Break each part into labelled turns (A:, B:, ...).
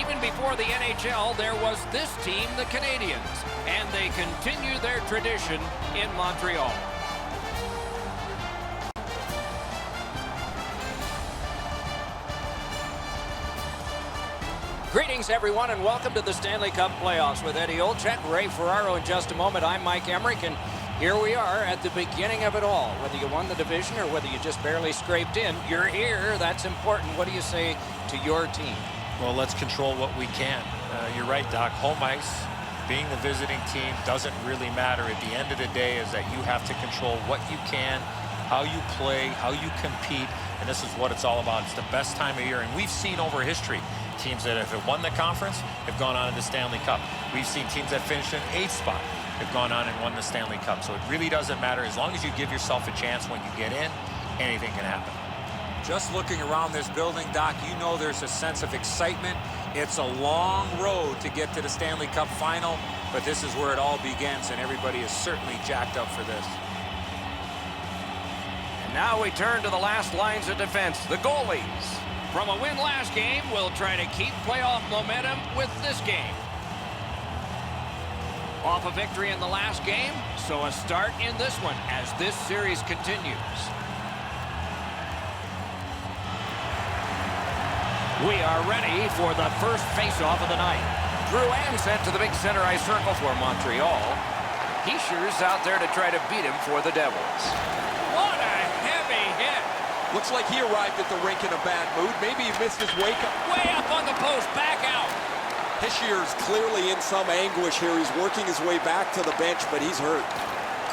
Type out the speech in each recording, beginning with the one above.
A: Even before the NHL, there was this team, the Canadiens, and they continue their tradition in Montreal. Greetings, everyone, and welcome to the Stanley Cup playoffs with Eddie Olczyk, Ray Ferraro in just a moment. I'm Mike Emmerich, and here we are at the beginning of it all. Whether you won the division or whether you just barely scraped in, you're here. That's important. What do you say to your team?
B: Well, let's control what we can. You're right, Doc. Home ice, being the visiting team, doesn't really matter. At the end of the day is that you have to control what you can, how you play, how you compete, and this is what it's all about. It's the best time of year, and we've seen over history teams that have won the conference have gone on to the Stanley Cup. We've seen teams that finished in 8th spot have gone on and won the Stanley Cup. So it really doesn't matter. As long as you give yourself a chance when you get in, anything can happen.
C: Just looking around this building, Doc, you know there's a sense of excitement. It's a long road to get to the Stanley Cup final, but this is where it all begins, and everybody is certainly jacked up for this.
A: And now we turn to the last lines of defense, the goalies. From a win last game, we'll try to keep playoff momentum with this game. Off a victory in the last game, so a start in this one as this series continues. We are ready for the first face-off of the night. Drouin sent to the big center ice circle for Montreal. Hischier's out there to try to beat him for the Devils. What a heavy hit!
D: Looks like he arrived at the rink in a bad mood. Maybe he missed his wake-up.
A: Way up on the post, back out.
D: Hischier's clearly in some anguish here. He's working his way back to the bench, but he's hurt.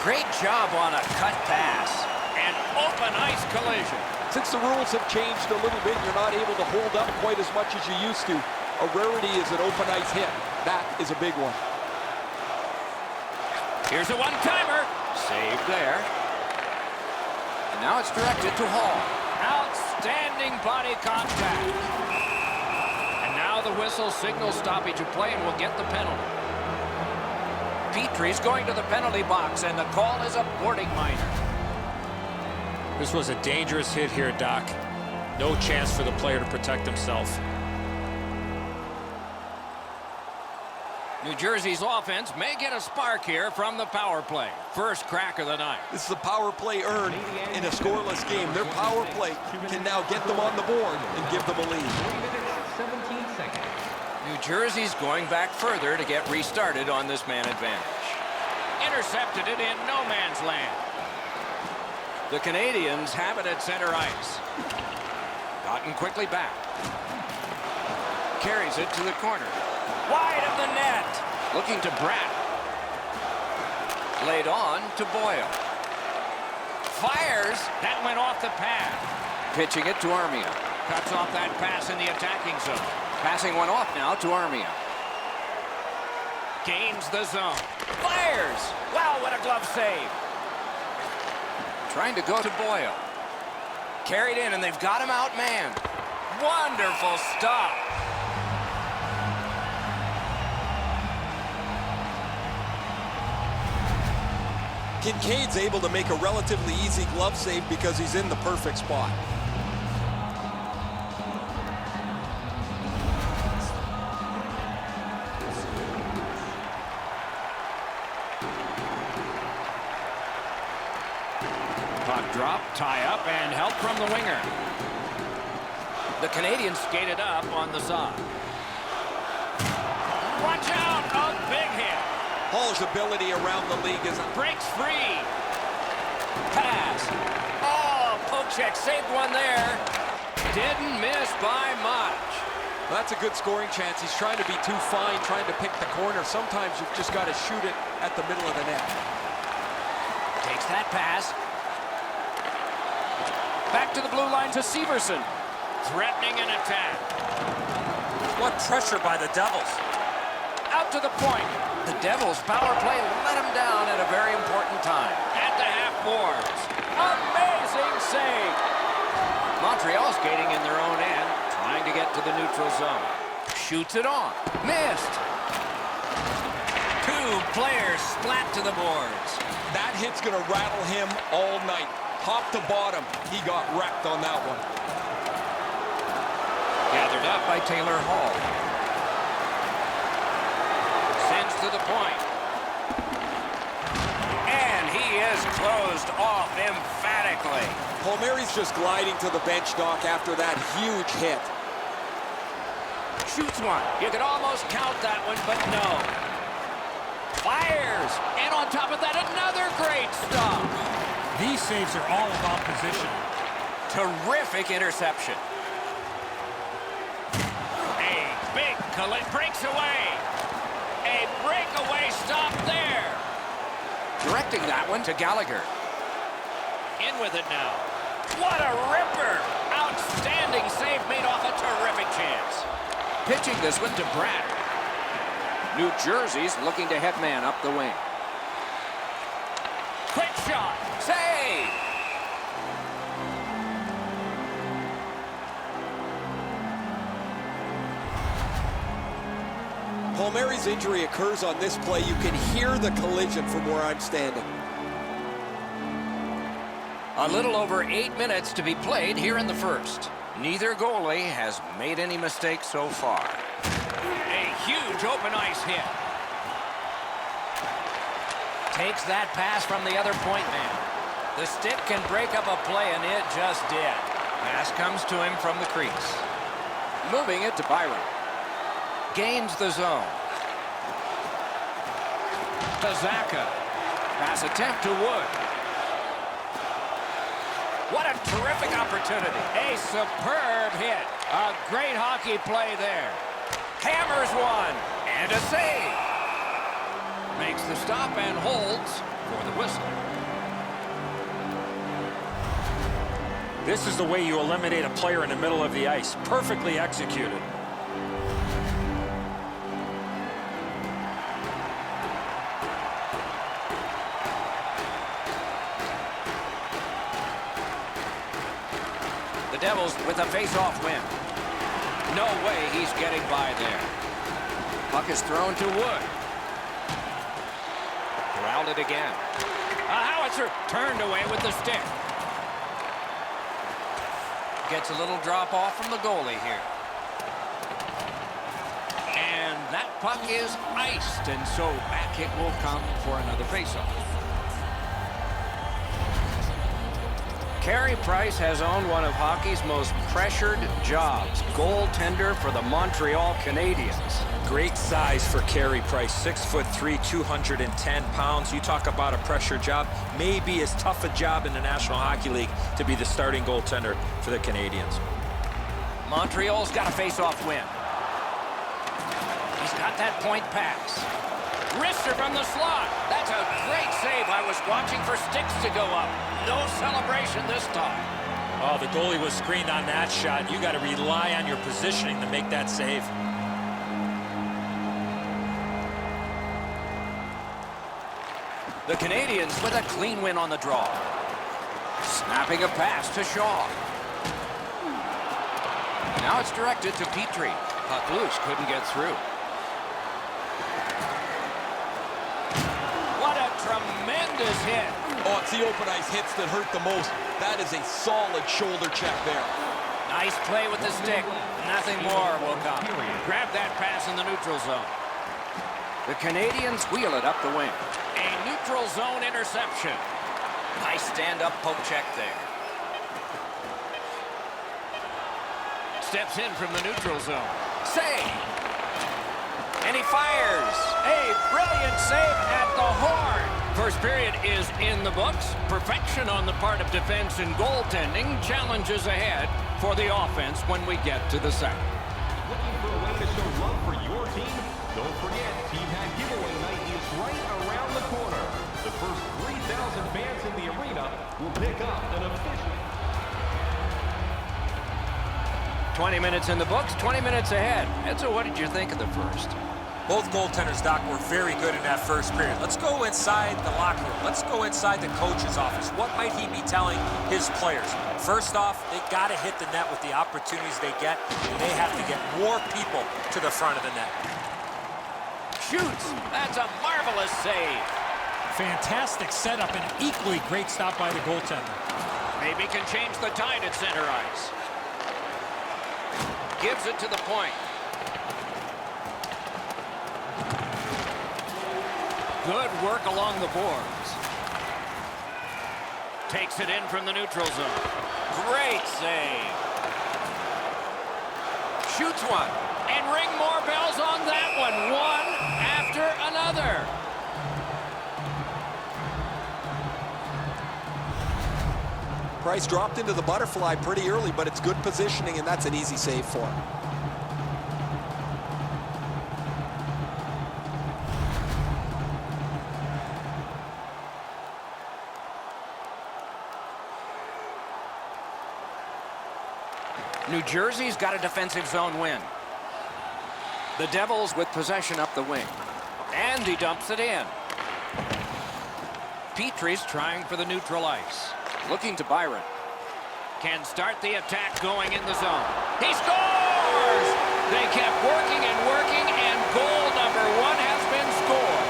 A: Great job on a cut pass. An open ice collision.
D: Since the rules have changed a little bit, you're not able to hold up quite as much as you used to. A rarity is an open ice hit. That is a big one.
A: Here's a one-timer. Saved there. And now it's directed to Hall. Outstanding body contact. And now the whistle signals stoppage of play and will get the penalty. Petry's going to the penalty box, and the call is a boarding minor.
C: This was a dangerous hit here, Doc. No chance for the player to protect himself.
A: New Jersey's offense may get a spark here from the power play. First crack of the night.
D: This is a power play earned in a scoreless game. Their power play can now get them on the board and give them a lead.
E: 17 seconds.
A: New Jersey's going back further to get restarted on this man advantage. Intercepted it in no man's land. The Canadiens have it at center ice. Gotten quickly back. Carries it to the corner. Wide of the net. Looking to Bratt. Laid on to Boyle. Fires. That went off the pad. Pitching it to Armia. Cuts off that pass in the attacking zone. Passing one off now to Armia. Gains the zone. Fires. Wow, what a glove save. Trying to go to Boyle. Carried in, and they've got him outmanned. Wonderful stop.
D: Kincaid's able to make a relatively easy glove save because he's in the perfect spot.
A: Puck drop, tie up, and help from the winger. The Canadiens skated up on the side. Watch out! A big hit.
D: Hall's ability around the league is...
A: Breaks free. Pass. Oh, poke check. Saved one there. Didn't miss by much.
D: That's a good scoring chance. He's trying to be too fine, trying to pick the corner. Sometimes you've just got to shoot it at the middle of the net.
A: Takes that pass. Back to the blue line to Severson. Threatening an attack.
C: What pressure by the Devils.
A: Out to the point. The Devils' power play let him down at a very important time. At the half boards. Amazing save. Montreal skating in their own end, trying to get to the neutral zone. Shoots it on. Missed. Two players splat to the boards.
D: That hit's going to rattle him all night. Top to bottom, he got wrecked on that one.
A: Gathered up by Taylor Hall. to the point. And he is closed off emphatically.
D: Palmieri's just gliding to the bench, Doc, after that huge hit.
A: Shoots one. You could almost count that one, but no. Fires. And on top of that, another great stop.
B: These saves are all about position.
A: Terrific interception. A big breaks away. A breakaway stop there. Directing that one to Gallagher. In with it now. What a ripper. Outstanding save made off a terrific chance. Pitching this one to Bratt. New Jersey's looking to headman up the wing. Quick shot. Save.
D: Palmieri's injury occurs on this play. You can hear the collision from where I'm standing.
A: A little over 8 minutes to be played here in the first. Neither goalie has made any mistakes so far. A huge open ice hit. Takes that pass from the other point man. The stick can break up a play, and it just did. Pass comes to him from the crease. Moving it to Byron. Gains the zone. To Zaka. Pass attempt to Wood. What a terrific opportunity. A superb hit. A great hockey play there. Hammers one. And a save. Makes the stop and holds for the whistle.
C: This is the way you eliminate a player in the middle of the ice. Perfectly executed.
A: Devils with a face-off win. No way he's getting by there. Puck is thrown to Wood. Corralled it again. A howitzer turned away with the stick. Gets a little drop off from the goalie here. And that puck is iced, and so back it will come for another face-off. Carey Price has owned one of hockey's most pressured jobs, goaltender for the Montreal Canadiens.
C: Great size for Carey Price, 6'3", 210 pounds. You talk about a pressure job, maybe as tough a job in the National Hockey League to be the starting goaltender for the Canadiens.
A: Montreal's got a face-off win. He's got that point pass. Wrister from the slot. That's a great save. I was watching for sticks to go up. No celebration this time.
C: Oh, the goalie was screened on that shot. You got to rely on your positioning to make that save.
A: The Canadiens with a clean win on the draw. Snapping a pass to Shaw. Now it's directed to Petry. Puck loose, couldn't get through. What a tremendous hit.
D: Oh, it's the open ice hits that hurt the most. That is a solid shoulder check there.
A: Nice play with the stick. Nothing more will come. Grab that pass in the neutral zone. The Canadiens wheel it up the wing. A neutral zone interception. Nice stand-up poke check there. Steps in from the neutral zone. Save. And he fires. A brilliant save at the horn. First period is in the books. Perfection on the part of defense and goaltending. Challenges ahead for the offense when we get to the second.
E: Looking for a way to show love for your team? Don't forget, Team Hat Giveaway Night is right around the corner. The first 3,000 fans in the arena will pick up an official.
A: 20 minutes in the books, 20 minutes ahead. And so what did you think of the first?
C: Both goaltenders, Doc, were very good in that first period. Let's go inside the locker room. Let's go inside the coach's office. What might he be telling his players? First off, they got to hit the net with the opportunities they get, and they have to get more people to the front of the net.
A: Shoots. That's a marvelous save.
B: Fantastic setup and equally great stop by the goaltender.
A: Maybe can change the tide at center ice. Gives it to the point. Good work along the boards. Takes it in from the neutral zone. Great save. Shoots one. And ring more bells on that one. One after another.
D: Price dropped into the butterfly pretty early, but it's good positioning, and that's an easy save for him.
A: New Jersey's got a defensive zone win. The Devils with possession up the wing. And he dumps it in. Petry's trying for the neutral ice. Looking to Byron. Can start the attack going in the zone. He scores! They kept working and working, and goal number 1 has been scored.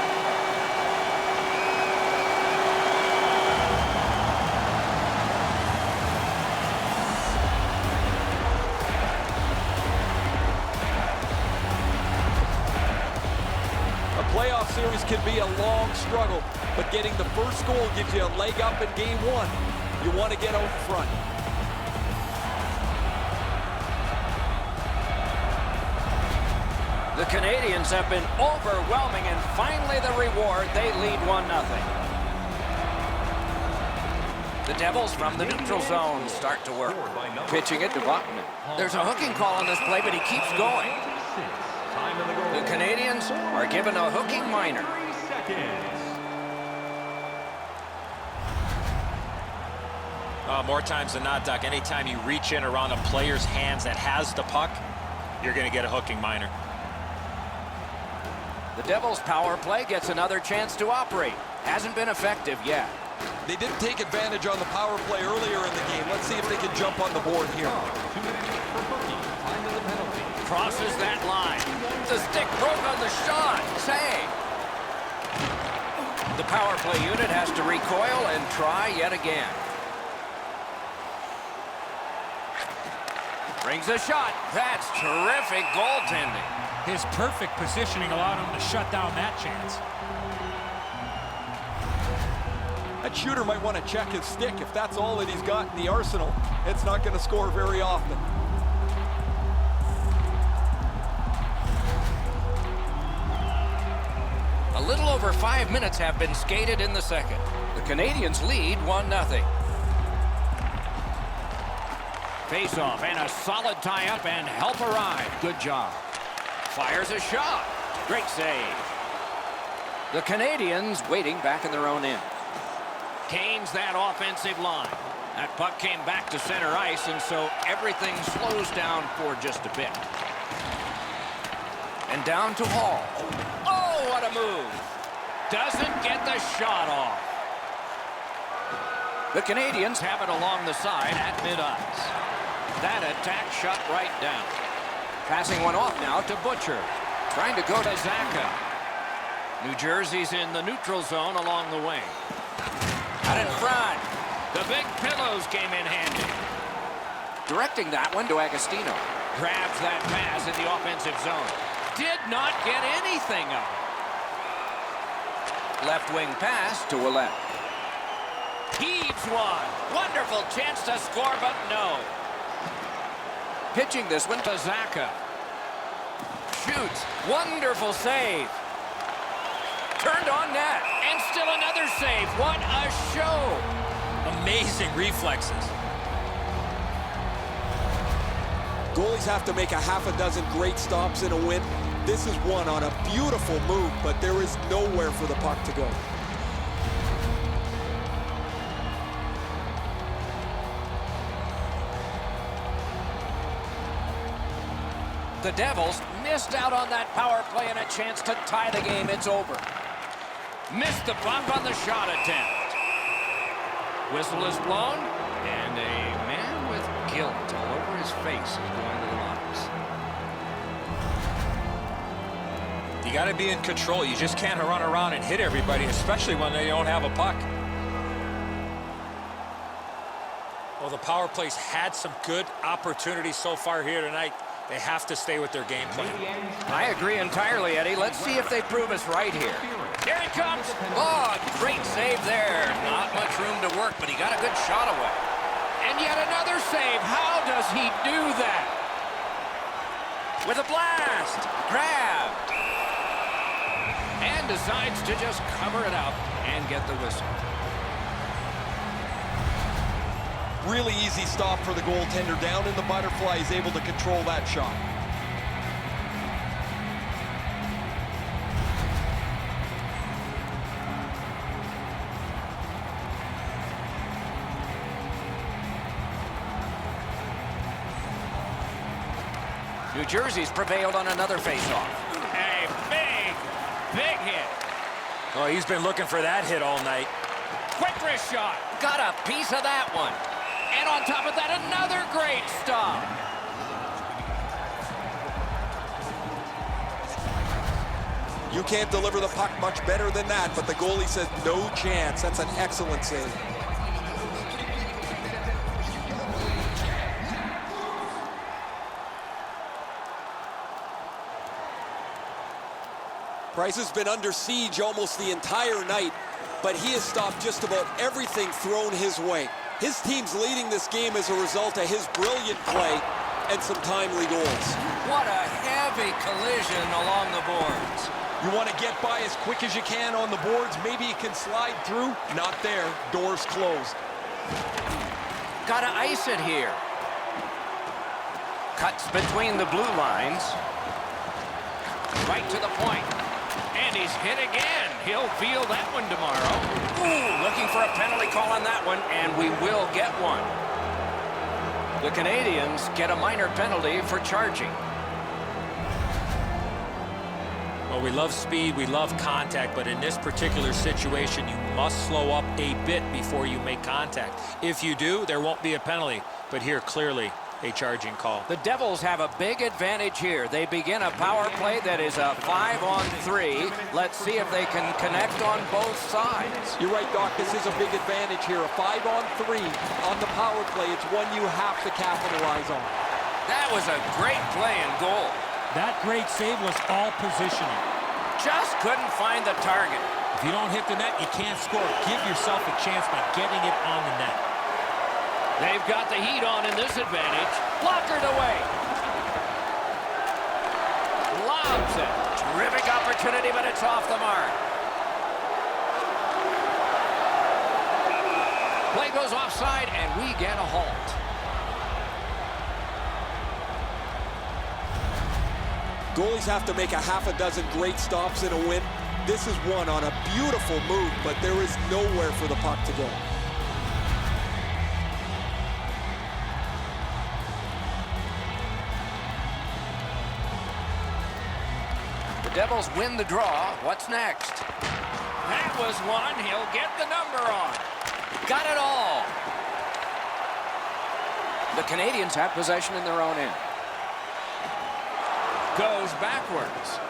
D: A playoff series can be a long struggle, but getting the first goal gives you a leg up in game 1. You want to get out front.
A: The Canadiens have been overwhelming, and finally the reward. They lead 1-0. The Devils from the neutral zone start to work. Pitching it to Buckman. There's a hooking call on this play, but he keeps going. The Canadiens are given a hooking minor.
B: More times than not, Doc, anytime you reach in around a player's hands that has the puck, you're going to get a hooking minor.
A: The Devils' power play gets another chance to operate. Hasn't been effective yet.
D: They didn't take advantage on the power play earlier in the game. Let's see if they can jump on the board here.
A: Crosses that line. The stick broke on the shot. Save. The power play unit has to recoil and try yet again. Brings a shot. That's terrific goaltending.
F: His perfect positioning allowed him to shut down that chance.
D: That shooter might want to check his stick. If that's all that he's got in the arsenal, it's not going to score very often.
A: A little over 5 minutes have been skated in the second. The Canadiens lead 1-0. Face-off and a solid tie-up, and help arrive. Good job. Fires a shot. Great save. The Canadiens waiting back in their own end. Canes that offensive line. That puck came back to center ice, and so everything slows down for just a bit. And down to Hall. Oh, what a move. Doesn't get the shot off. The Canadiens have it along the side at mid-ice. That attack shut right down. Passing one off now to Butcher. Trying to go to Zacha. New Jersey's in the neutral zone along the wing. Out in front. The big pillows came in handy. Directing that one to Agostino. Grabs that pass in the offensive zone. Did not get anything of it. Left wing pass to Ouellet. Heaves one. Wonderful chance to score, but no. Pitching this one to Zacha. Shoots. Wonderful save. Turned on net. And still another save. What a show.
B: Amazing reflexes.
D: Goalies have to make a half a dozen great stops in a win. This is one on a beautiful move, but there is nowhere for the puck to go.
A: The Devils missed out on that power play and a chance to tie the game. It's over. Missed the bump on the shot attempt. Whistle is blown, and a man with guilt all over his face is going to the lines.
B: You got to be in control. You just can't run around and hit everybody, especially when they don't have a puck. Well, the power plays had some good opportunities so far here tonight.
C: They have to stay with their game plan.
A: I agree entirely, Eddie. Let's see if they prove us right here. Here he comes. Oh, great save there. Not much room to work, but he got a good shot away. And yet another save. How does he do that? With a blast. Grabbed. And decides to just cover it up and get the whistle.
D: Really easy stop for the goaltender down in the butterfly. He's able to control that shot.
A: New Jersey's prevailed on another faceoff.
F: A big hit.
C: Oh, he's been looking for that hit all night.
F: Quick wrist shot.
A: Got a piece of that one. And on top of that, another great stop.
D: You can't deliver the puck much better than that, but the goalie says no chance. That's an excellent save. Price has been under siege almost the entire night, but he has stopped just about everything thrown his way. His team's leading this game as a result of his brilliant play and some timely goals.
A: What a heavy collision along the boards.
D: You want to get by as quick as you can on the boards. Maybe you can slide through. Not there. Doors closed.
A: Gotta ice it here. Cuts between the blue lines. Right to the point. And he's hit again. He'll feel that one tomorrow. Ooh, looking for a penalty call on that one, and we will get one. The Canadiens get a minor penalty for charging.
C: Well, we love speed, we love contact, but in this particular situation, you must slow up a bit before you make contact. If you do, there won't be a penalty, but here, clearly, a charging call.
A: The Devils have a big advantage here. They begin a power play that is a 5-on-3. Let's see if they can connect on both sides.
D: You're right, Doc. This is a big advantage here. A 5-on-3 on the power play. It's one you have to capitalize on.
A: That was a great play and goal.
F: That great save was all positioning.
A: Just couldn't find the target.
F: If you don't hit the net, you can't score. Give yourself a chance by getting it on the net.
A: They've got the heat on in this advantage. Blockered away. Lobs it. Terrific opportunity, but it's off the mark. Play goes offside, and we get a halt.
D: Goalies have to make a half a dozen great stops in a win. This is one on a beautiful move, but there is nowhere for the puck to go.
A: Devils win the draw. What's next? That was one. He'll get the number on. Got it all. The Canadiens have possession in their own end. Goes backwards.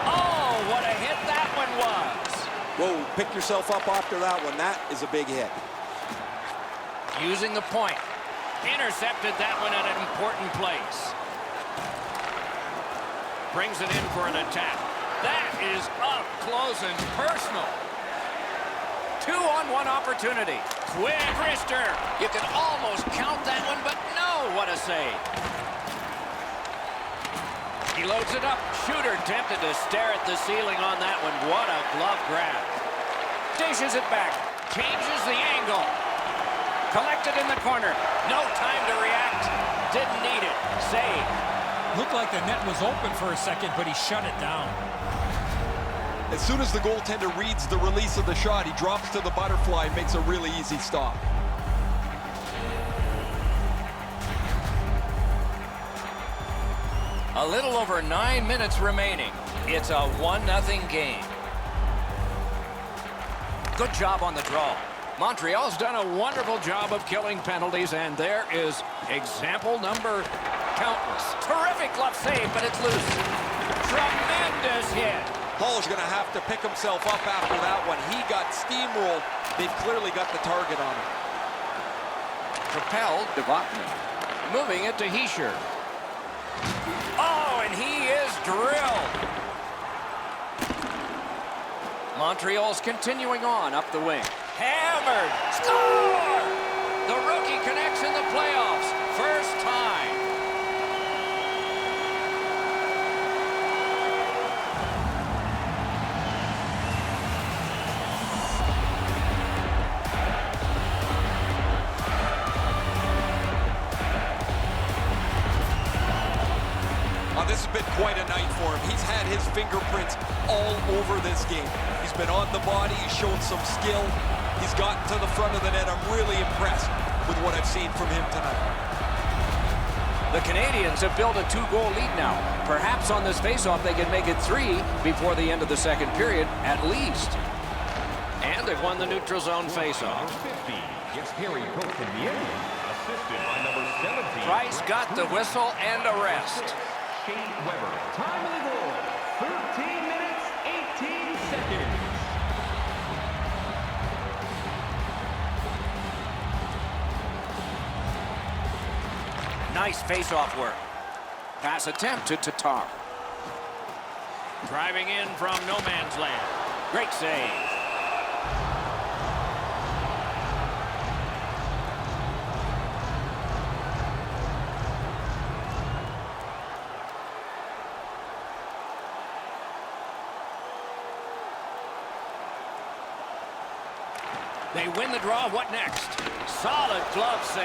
A: Oh, what a hit that one was.
D: Whoa, pick yourself up after that one. That is a big hit.
A: Using the point. Intercepted that one at an important place. Brings it in for an attack. That is up close and personal. 2-on-1 opportunity. Quick wrister. You can almost count that one, but no, what a save. He loads it up. Shooter tempted to stare at the ceiling on that one. What a glove grab. Dishes it back. Changes the angle. Collected in the corner. No time to react. Didn't need it. Save.
F: Looked like the net was open for a second, but he shut it down.
D: As soon as the goaltender reads the release of the shot, he drops to the butterfly and makes a really easy stop.
A: A little over 9 minutes remaining. It's a 1-0 game. Good job on the draw. Montreal's done a wonderful job of killing penalties, and there is example number countless. Terrific glove save, but it's loose. Tremendous hit.
D: Hall's going to have to pick himself up after that one. He got steamrolled. They've clearly got the target on him.
A: Propelled to Bachman. Moving it to Hischier. Oh, and he is drilled. Montreal's continuing on up the wing. Hammered. Score! The rookie connects in the playoffs. First time.
D: This has been quite a night for him. He's had his fingerprints all over this game. He's been on the body. He's shown some skill. He's gotten to the front of the net. I'm really impressed with what I've seen from him tonight.
A: The Canadiens have built a 2-goal lead now. Perhaps on this faceoff they can make it 3 before the end of the second period, at least. And they've won the neutral zone faceoff.
E: Number 50, Jesperi Kotkaniemi, assisted by number 17.
A: Price got the whistle and a rest.
E: Weber. Time of the goal, 13 minutes, 18 seconds.
A: Nice face-off work. Pass attempt to Tatar. Driving in from no man's land. Great save. They win the draw. What next? Solid glove save.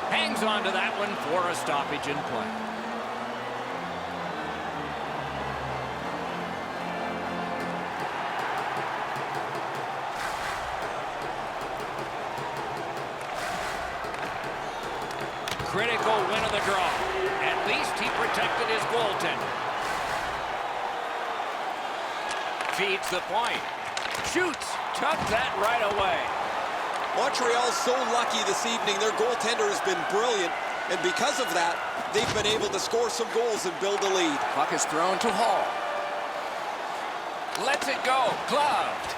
A: Hangs on to that one for a stoppage in play. Critical win of the draw. At least he protected his goaltender. Feeds the point. Shoots. Took that right away.
D: Montreal's so lucky this evening. Their goaltender has been brilliant, and because of that, they've been able to score some goals and build a lead.
A: Puck is thrown to Hall. Lets it go. Gloved.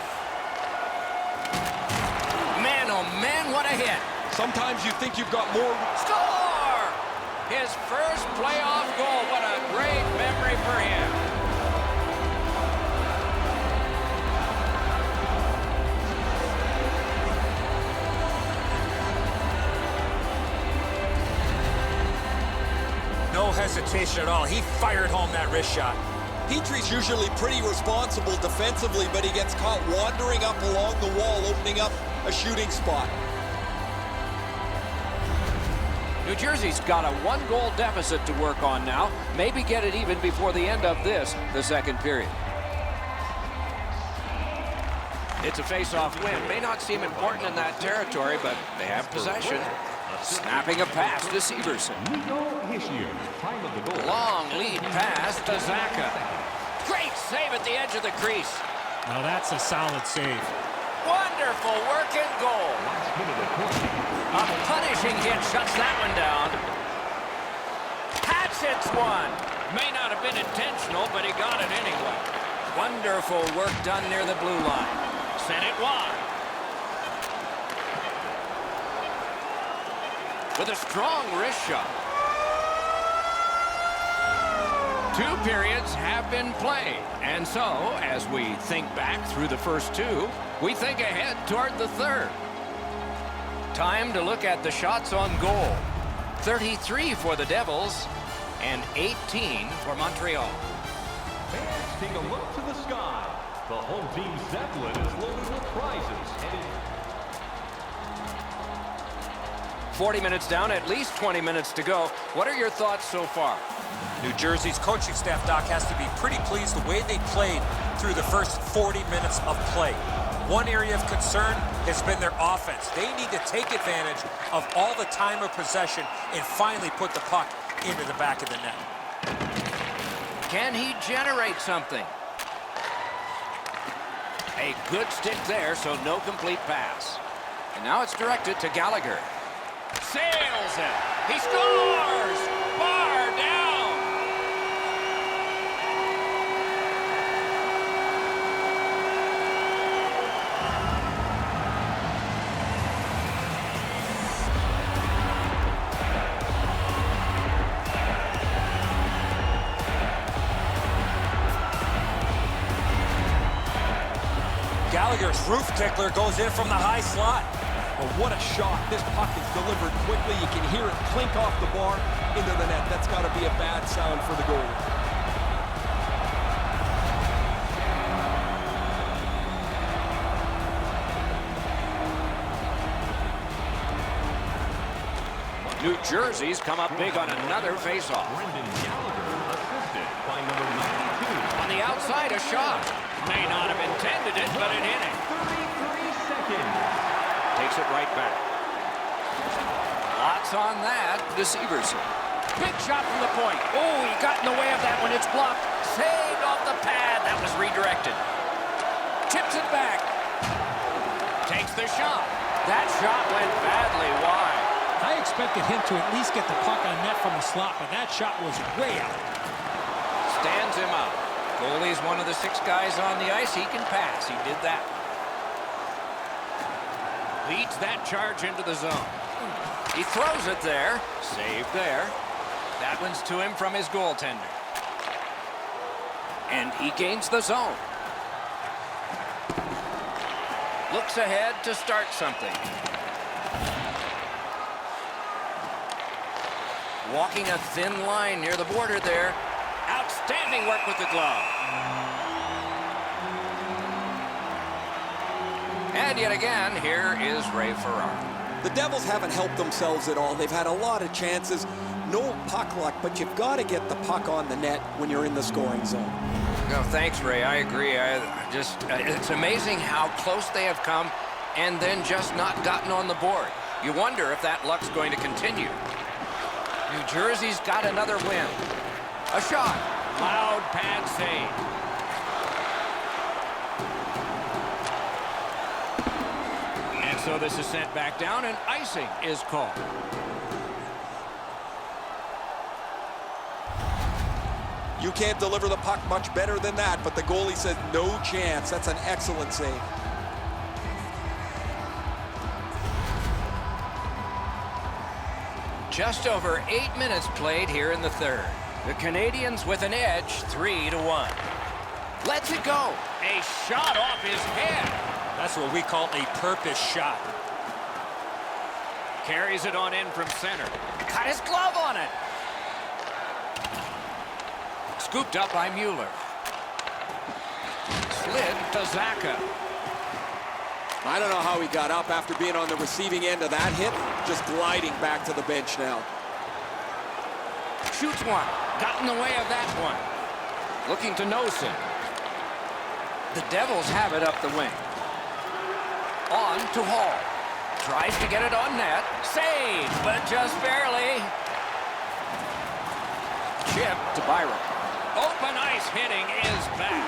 A: Man, oh man, what a hit.
D: Sometimes you think you've got more.
A: Score! His first playoff goal. What a great memory for him.
C: No hesitation at all. He fired home that wrist shot.
D: Petry's usually pretty responsible defensively, but he gets caught wandering up along the wall, opening up a shooting spot.
A: New Jersey's got a 1-goal deficit to work on now. Maybe get it even before the end of the second period. It's a face-off win. May not seem important in that territory, but they have possession. Snapping a pass to Severson.
E: Hischier, time of the goal.
A: Long lead pass to Zaka. Great save at the edge of the crease.
F: Now that's a solid save.
A: Wonderful work and goal.
E: Last minute of play.
A: A punishing hit shuts that one down. Hats hits one. May not have been intentional, but he got it anyway. Wonderful work done near the blue line. Sent it wide. With a strong wrist shot. 2 periods have been played. And so, as we think back through the first 2, we think ahead toward the third. Time to look at the shots on goal. 33 for the Devils and 18 for Montreal.
E: Fans, take a look to the sky. The home team Zeppelin is loaded with prizes.
A: 40 minutes down, at least 20 minutes to go. What are your thoughts so far?
C: New Jersey's coaching staff, Doc, has to be pretty pleased the way they played through the first 40 minutes of play. One area of concern has been their offense. They need to take advantage of all the time of possession and finally put the puck into the back of the net.
A: Can he generate something? A good stick there, so no complete pass. And now it's directed to Gallagher. Sails it. He scores! Bar down!
C: Gallagher's roof tickler goes in from the high slot.
D: Well, what a shot. This puck is delivered quickly. You can hear it clink off the bar into the net. That's got to be a bad sound for the goalie.
A: New Jersey's come up big on another faceoff.
E: Gallagher assisted by number 92.
A: On the outside, a shot. May not have intended it, but it hit him.
E: 33 seconds.
A: Takes it right back. Lots on that. Deceivers. Big shot from the point. Oh, he got in the way of that one. It's blocked. Saved off the pad. That was redirected. Tips it back. Takes the shot. That shot went badly wide.
F: I expected him to at least get the puck on net from the slot, but that shot was way out.
A: Stands him up. Goalie's one of the 6 guys on the ice. He can pass. He did that. Leads that charge into the zone. He throws it there. Saved there. That one's to him from his goaltender. And he gains the zone. Looks ahead to start something. Walking a thin line near the border there. Outstanding work with the glove. And yet again, here is Ray Ferraro.
D: The Devils haven't helped themselves at all. They've had a lot of chances. No puck luck, but you've got to get the puck on the net when you're in the scoring zone.
A: No, thanks, Ray. I agree. It's amazing how close they have come and then just not gotten on the board. You wonder if that luck's going to continue. New Jersey's got another win. A shot. Loud pad save. And so this is sent back down and icing is called.
D: You can't deliver the puck much better than that, but the goalie says no chance. That's an excellent save.
A: Just over 8 minutes played here in the third. The Canadiens with an edge, 3-1. Lets it go. A shot off his head.
C: That's what we call a purpose shot.
A: Carries it on in from center. Got his glove on it. Scooped up by Mueller. Slid to Zacha.
D: I don't know how he got up after being on the receiving end of that hit. Just gliding back to the bench now.
A: Shoots one. Got in the way of that one. Looking to Nosen. The Devils have it up the wing. On to Hall. Tries to get it on net. Saved, but just barely. Chip to Byron. Open ice hitting is back.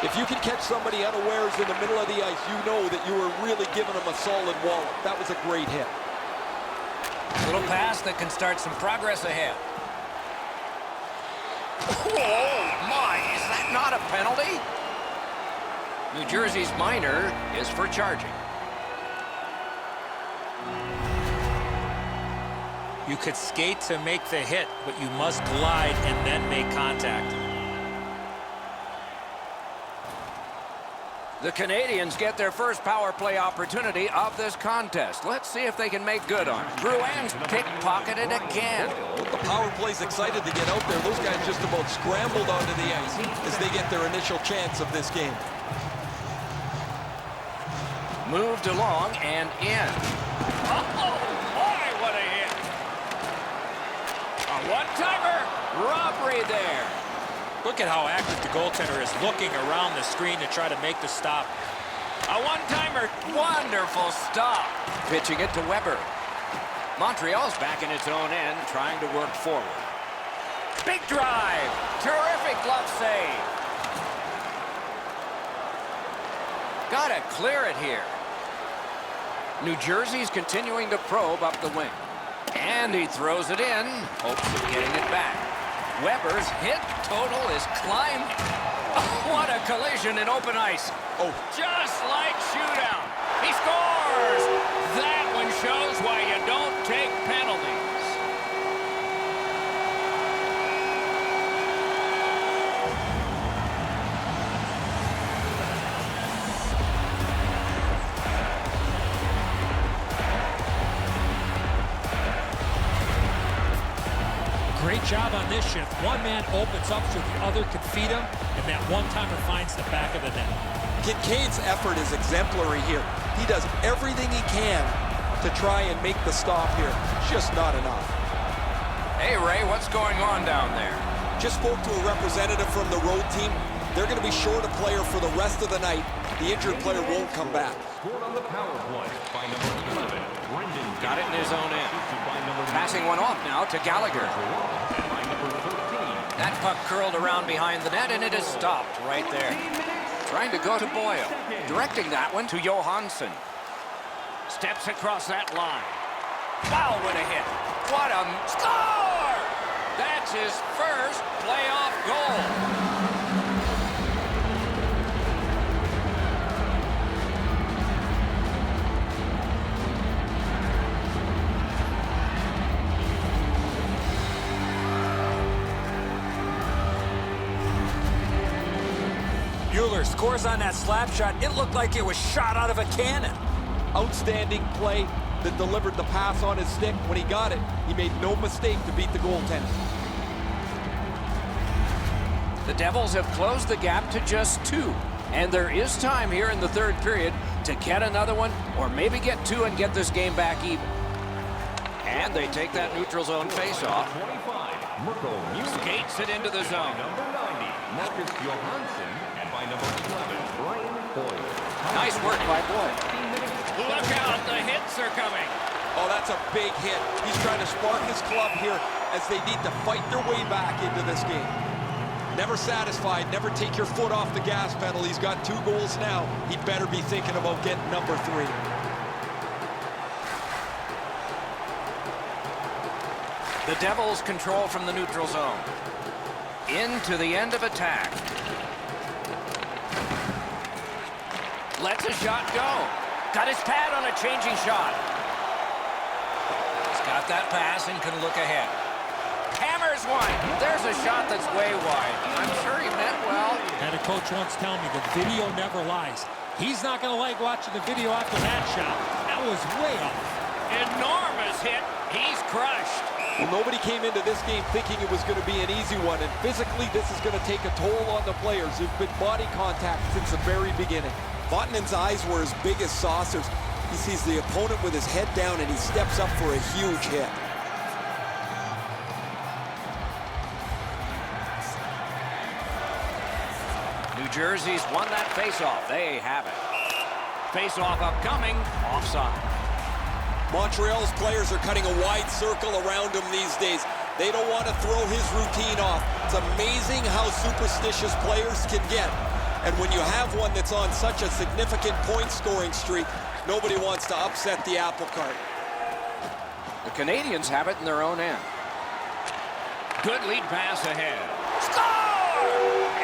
D: If you can catch somebody unawares in the middle of the ice, you know that you were really giving them a solid wallop. That was a great hit.
A: Little pass that can start some progress ahead. Oh, my. Is that not a penalty? New Jersey's minor is for charging.
C: You could skate to make the hit, but you must glide and then make contact.
A: The Canadiens get their first power play opportunity of this contest. Let's see if they can make good on it. Drouin's pickpocketed again.
D: The power play's excited to get out there. Those guys just about scrambled onto the ice as they get their initial chance of this game.
A: Moved along and in. Oh, boy, what a hit. A one-timer. Robbery there.
C: Look at how active the goaltender is looking around the screen to try to make the stop.
A: A one-timer. Wonderful stop. Pitching it to Weber. Montreal's back in its own end, trying to work forward. Big drive. Terrific glove save. Gotta clear it here. New Jersey's continuing to probe up the wing. And he throws it in, hopes of getting it back. Weber's hit total is climbing. Oh, what a collision in open ice.
D: Oh,
A: Just like shootout. He scores. That one shows why you don't take penalties.
F: Great job on this shift. One man opens up so the other can feed him, and that one-timer finds the back of the net.
D: Kincaid's effort is exemplary here. He does everything he can to try and make the stop here. It's just not enough.
A: Hey, Ray, what's going on down there?
D: Just spoke to a representative from the road team. They're going to be short a player for the rest of the night. The injured player won't come back.
E: Scored on the power play by number 11, Brendan.
A: Got it in his own end. Passing one off now to Gallagher.
E: By number 13.
A: That puck curled around behind the net, and it is stopped right there. Trying to go to Boyle. Directing that one to Johansson. Steps across that line. Wow, what a hit. What a score! That's his first playoff goal.
C: Mueller scores on that slap shot. It looked like it was shot out of a cannon.
D: Outstanding play that delivered the pass on his stick. When he got it, he made no mistake to beat the goaltender.
A: The Devils have closed the gap to just 2. And there is time here in the third period to get another one, or maybe get 2 and get this game back even. And they take that neutral zone face-off.
E: 25, Mirco
A: Skates it into the zone.
E: Number 90, Marcus Johansson. And by number 11, Brian Boyle.
A: Nice work by Boyle. Look out, the hits are coming.
D: Oh, that's a big hit. He's trying to spark his club here as they need to fight their way back into this game. Never satisfied, never take your foot off the gas pedal. He's got 2 goals now. He'd better be thinking about getting number 3.
A: The Devils control from the neutral zone. Into the end of attack. Lets a shot go. Got his pad on a changing shot. He's got that pass and can look ahead. Hammers one. There's a shot that's way wide. I'm sure he meant well.
F: Had a coach once tell me the video never lies. He's not going to like watching the video after that shot. That was way off.
A: Enormous hit. He's crushed.
D: Well, nobody came into this game thinking it was going to be an easy one, and physically this is going to take a toll on the players. There's been body contact since the very beginning. Vatanen's eyes were as big as saucers. He sees the opponent with his head down, and he steps up for a huge hit.
A: New Jersey's won that faceoff. They have it. Faceoff upcoming. Offside.
D: Montreal's players are cutting a wide circle around him these days. They don't want to throw his routine off. It's amazing how superstitious players can get. And when you have one that's on such a significant point-scoring streak, nobody wants to upset the apple cart.
A: The Canadiens have it in their own end. Good lead pass ahead. Score!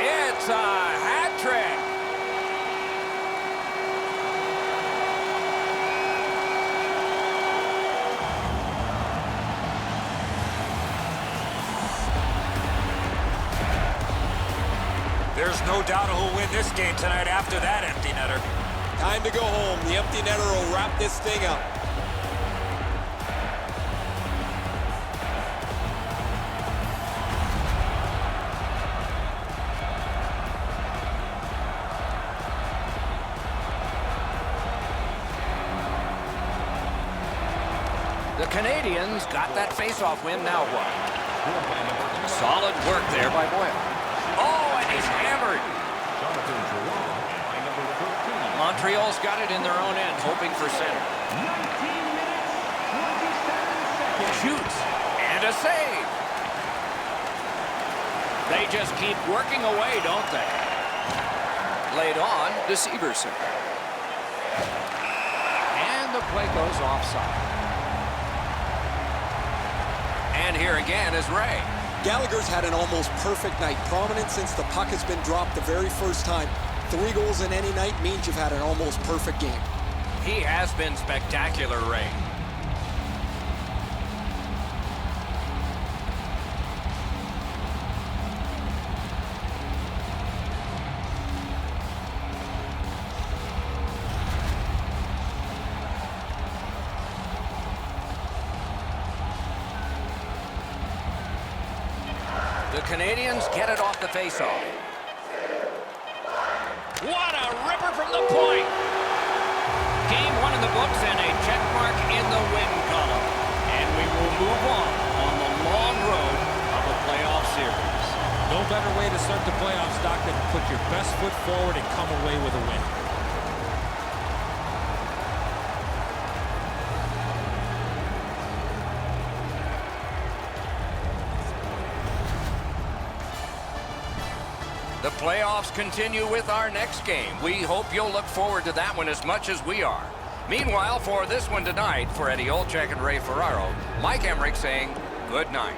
A: It's a hat trick.
C: There's no doubt who'll win this game tonight after that empty netter.
D: Time to go home. The empty netter will wrap this thing up.
A: The Canadiens got that face-off win. Now what? Solid work there by Boyle. Oh, and he's hammered. Montreal's got it in their own end, hoping for center. Shoots, and a save. They just keep working away, don't they? Laid on to Severson. And the play goes offside. And here again is Ray.
D: Gallagher's had an almost perfect night. Prominent since the puck has been dropped the very first time. 3 goals in any night means you've had an almost perfect game.
A: He has been spectacular, Ray. The Canadiens get it off the faceoff. What a ripper from the point. Game 1 in the books and a check mark in the win column. And we will move on the long road of a playoff series.
F: No better way to start the playoffs, Doc, than to put your best foot forward and come away with a win.
A: The playoffs continue with our next game. We hope you'll look forward to that one as much as we are. Meanwhile, for this one tonight, for Eddie Olczyk and Ray Ferraro, Mike Emmerich saying good night.